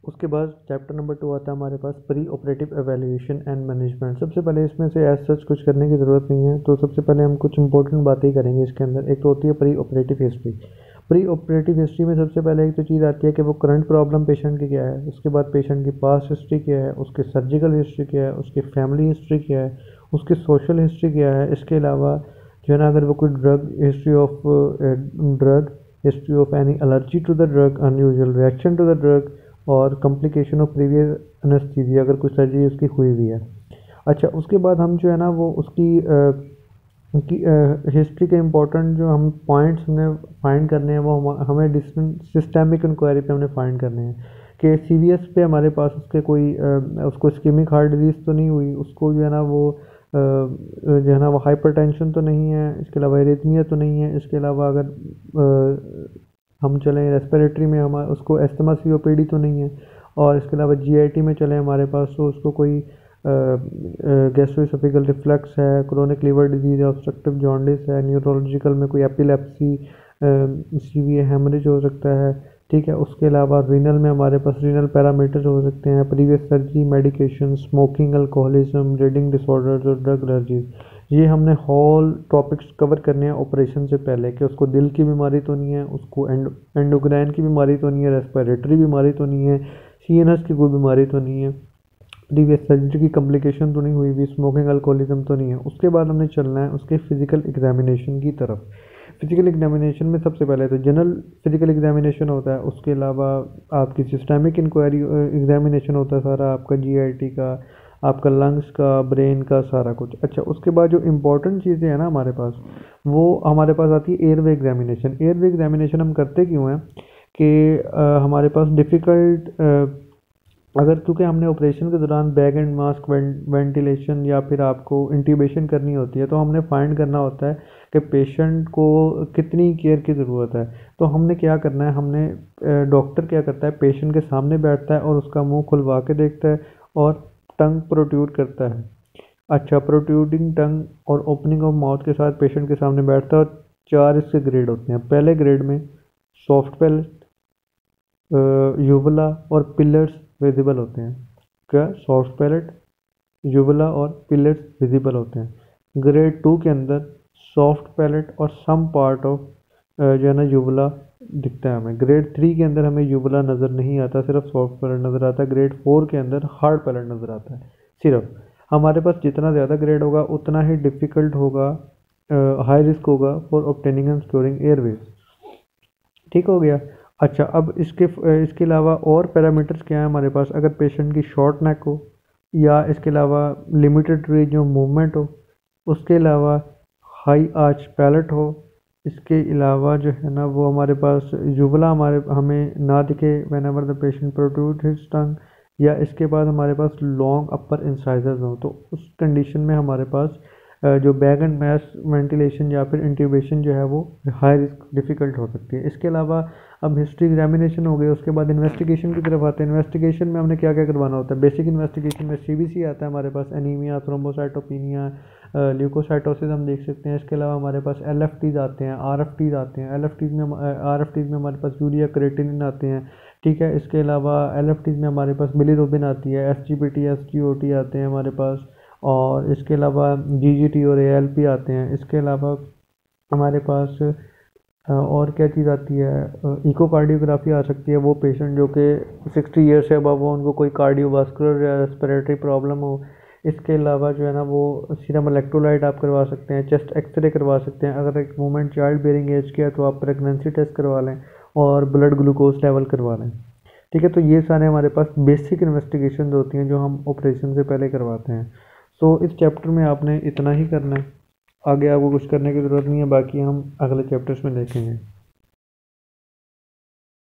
उसके बाद chapter number 2 आता है हमारे पास pre operative evaluation and management. सबसे पहले इसमें से एज सच कुछ करने की ज़रूरत नहीं है, तो सबसे पहले हम कुछ इंपॉर्टेंट बातें ही करेंगे इसके अंदर। एक तो होती है pre operative history. Pre operative history में सबसे पहले एक तो चीज़ आती है कि वो करंट प्रॉब्लम पेशेंट की क्या है, उसके बाद पेशेंट की पास्ट हिस्ट्री क्या है, उसके सर्जिकल हिस्ट्री क्या है, उसकी फैमिली हिस्ट्री क्या है, उसकी सोशल हिस्ट्री क्या है। इसके अलावा जो है ना, अगर वो कोई drug history of drug history of any allergy to the drug, unusual reaction to the drug और कॉम्प्लिकेशन ऑफ प्रीवियस एनेस्थीसिया, अगर कुछ सर्जरी उसकी हुई हुई है। अच्छा, उसके बाद हम जो है ना वो उसकी हिस्ट्री के इम्पोर्टेंट जो हम पॉइंट्स हमें फाइंड करने हैं वो हमें डिफरेंट सिस्टेमिक इंक्वायरी पे हमने फाइंड करने हैं कि सीवीएस पे हमारे पास उसके कोई उसको इस्केमिक हार्ट डिजीज़ तो नहीं हुई, उसको जो है ना वो जो है ना वो हाइपरटेंशन तो नहीं है, इसके अलावा एरिथमिया तो नहीं है, इसके अलावा अगर हम चलें रेस्पिरेटरी में हमारे उसको एस्थमा सीओपीडी तो नहीं है, और इसके अलावा जीआईटी में चलें हमारे पास तो उसको कोई गैस्ट्रोइसोफेगल रिफ्लक्स है, क्रोनिक लिवर डिजीज है, ऑब्स्ट्रक्टिव जॉन्डिस है, न्यूरोलॉजिकल में कोई एपिलेप्सी, सीवियर हेमरेज हो सकता है। ठीक है, उसके अलावा रीनल में हमारे पास रीनल पैरामीटर्स हो सकते हैं, previous surgery, medication, smoking, alcoholism, reading disorders और ड्रग एलर्जीज। ये हमने हॉल टॉपिक्स कवर करने हैं ऑपरेशन से पहले कि उसको दिल की बीमारी तो नहीं है, उसको एंडोक्राइन की बीमारी तो नहीं है, रेस्पिरेटरी बीमारी तो नहीं है, सीएनएस की कोई बीमारी तो नहीं है, प्रीवियस सर्जरी की कॉम्प्लिकेशन तो नहीं हुई भी, स्मोकिंग अल्कोहलिज्म तो नहीं है। उसके बाद हमने चलना है उसके फिजिकल एग्जामिनेशन की तरफ। फिजिकल एग्जामिनेशन में सबसे पहले तो जनरल फिजिकल एग्जामिनेशन होता है, उसके अलावा आपकी सिस्टमिक इंक्वायरी एग्जामिनेशन होता है सारा आपका, जीआईटी का, आपका लंग्स का, ब्रेन का, सारा कुछ। अच्छा, उसके बाद जो इम्पोर्टेंट चीज़ें हैं ना हमारे पास, वो हमारे पास आती है एयरवे एग्जामिनेशन। एयरवे एग्जामिनेशन हम करते क्यों हैं कि हमारे पास डिफ़िकल्ट अगर क्योंकि हमने ऑपरेशन के दौरान बैग एंड मास्क वेंटिलेशन या फिर आपको इंट्यूबेशन करनी होती है, तो हमने फाइंड करना होता है कि पेशेंट को कितनी केयर की ज़रूरत है। तो हमने क्या करना है, हमने डॉक्टर क्या करता है, पेशेंट के सामने बैठता है और उसका मुंह खुलवा के देखता है और टंग प्रोट्यूड करता है। अच्छा, प्रोट्यूडिंग टंग और ओपनिंग ऑफ माउथ के साथ पेशेंट के सामने बैठता है, और 4 इसके ग्रेड होते हैं। पहले ग्रेड में सॉफ्ट पैलेट, यूवला और पिलर्स विजिबल होते हैं। क्या? सॉफ्ट पैलेट, यूवला और पिलर्स विजिबल होते हैं। ग्रेड 2 के अंदर सॉफ्ट पैलेट और सम पार्ट ऑफ जो है ना यूवला दिखता है हमें। ग्रेड 3 के अंदर हमें यूवला नज़र नहीं आता, सिर्फ सॉफ्ट पैलेट नज़र आता है। ग्रेड 4 के अंदर हार्ड पैलेट नज़र आता है सिर्फ। हमारे पास जितना ज़्यादा ग्रेड होगा उतना ही डिफ़िकल्ट होगा, हाई रिस्क होगा for obtaining and storing Airways. ठीक हो गया। अच्छा, अब इसके अलावा और पैरामीटर्स क्या है हमारे पास, अगर पेशेंट की शॉर्ट नेक हो या इसके अलावा लिमिटेड रेंज ऑफ मूवमेंट हो, उसके अलावा हाई आर्च पैलेट हो, इसके अलावा जो है ना वो हमारे पास जुबला हमें ना दिखे when ever the patient protrude his टंग, या इसके बाद हमारे पास लॉन्ग अपर इंसाइजर्स हो, तो उस कंडीशन में हमारे पास जो बैग एंड मैस वेंटिलेशन या फिर इंट्यूबेशन जो है वो हाई रिस्क डिफ़िकल्ट हो सकती है। इसके अलावा अब हिस्ट्री एग्जामिनेशन हो गई, उसके बाद इन्वेस्टिगेशन की तरफ आते हैं। इन्वेस्टिगेशन में हमने क्या क्या करवाना होता है। बेसिक इन्वेस्टिगेशन में सीबीसी आता है हमारे पास, एनीमिया, थ्रोम्बोसाइटोपिनिया, ल्यूकोसाइटोसिस हम देख सकते हैं। इसके अलावा हमारे पास एलएफटीज आते हैं, आरएफटीज आते हैं। आरएफटीज में हमारे पास यूरिया क्रिएटिनिन आते हैं। ठीक है, इसके अलावा एलएफटीज में हमारे पास बिलीरुबिन आती है, एसजीपीटी, एसजीओटी आते हैं हमारे पास, और इसके अलावा जीजीटी और एएलपी आते हैं। इसके अलावा हमारे पास और क्या चीज़ आती है, इकोकार्डियोग्राफी आ सकती है। वो पेशेंट जो कि 60 ईयर्स से अबव हो, उनको कोई कार्डियोवास्कुलर या रेस्पिरेटरी प्रॉब्लम हो। इसके अलावा जो है ना वो सीरम इलेक्ट्रोलाइट आप करवा सकते हैं, चेस्ट एक्सरे करवा सकते हैं। अगर एक वुमेन चाइल्ड बेयरिंग एज की है तो आप प्रेगनेंसी टेस्ट करवा लें और ब्लड ग्लूकोज लेवल करवा लें। ठीक है, तो ये सारे हमारे पास बेसिक इन्वेस्टिगेशन होती हैं जो हम ऑपरेशन से पहले करवाते हैं। सो इस चैप्टर में आपने इतना ही करना है, आगे आपको कुछ करने की ज़रूरत नहीं है, बाकी हम अगले चैप्टर्स में देखेंगे।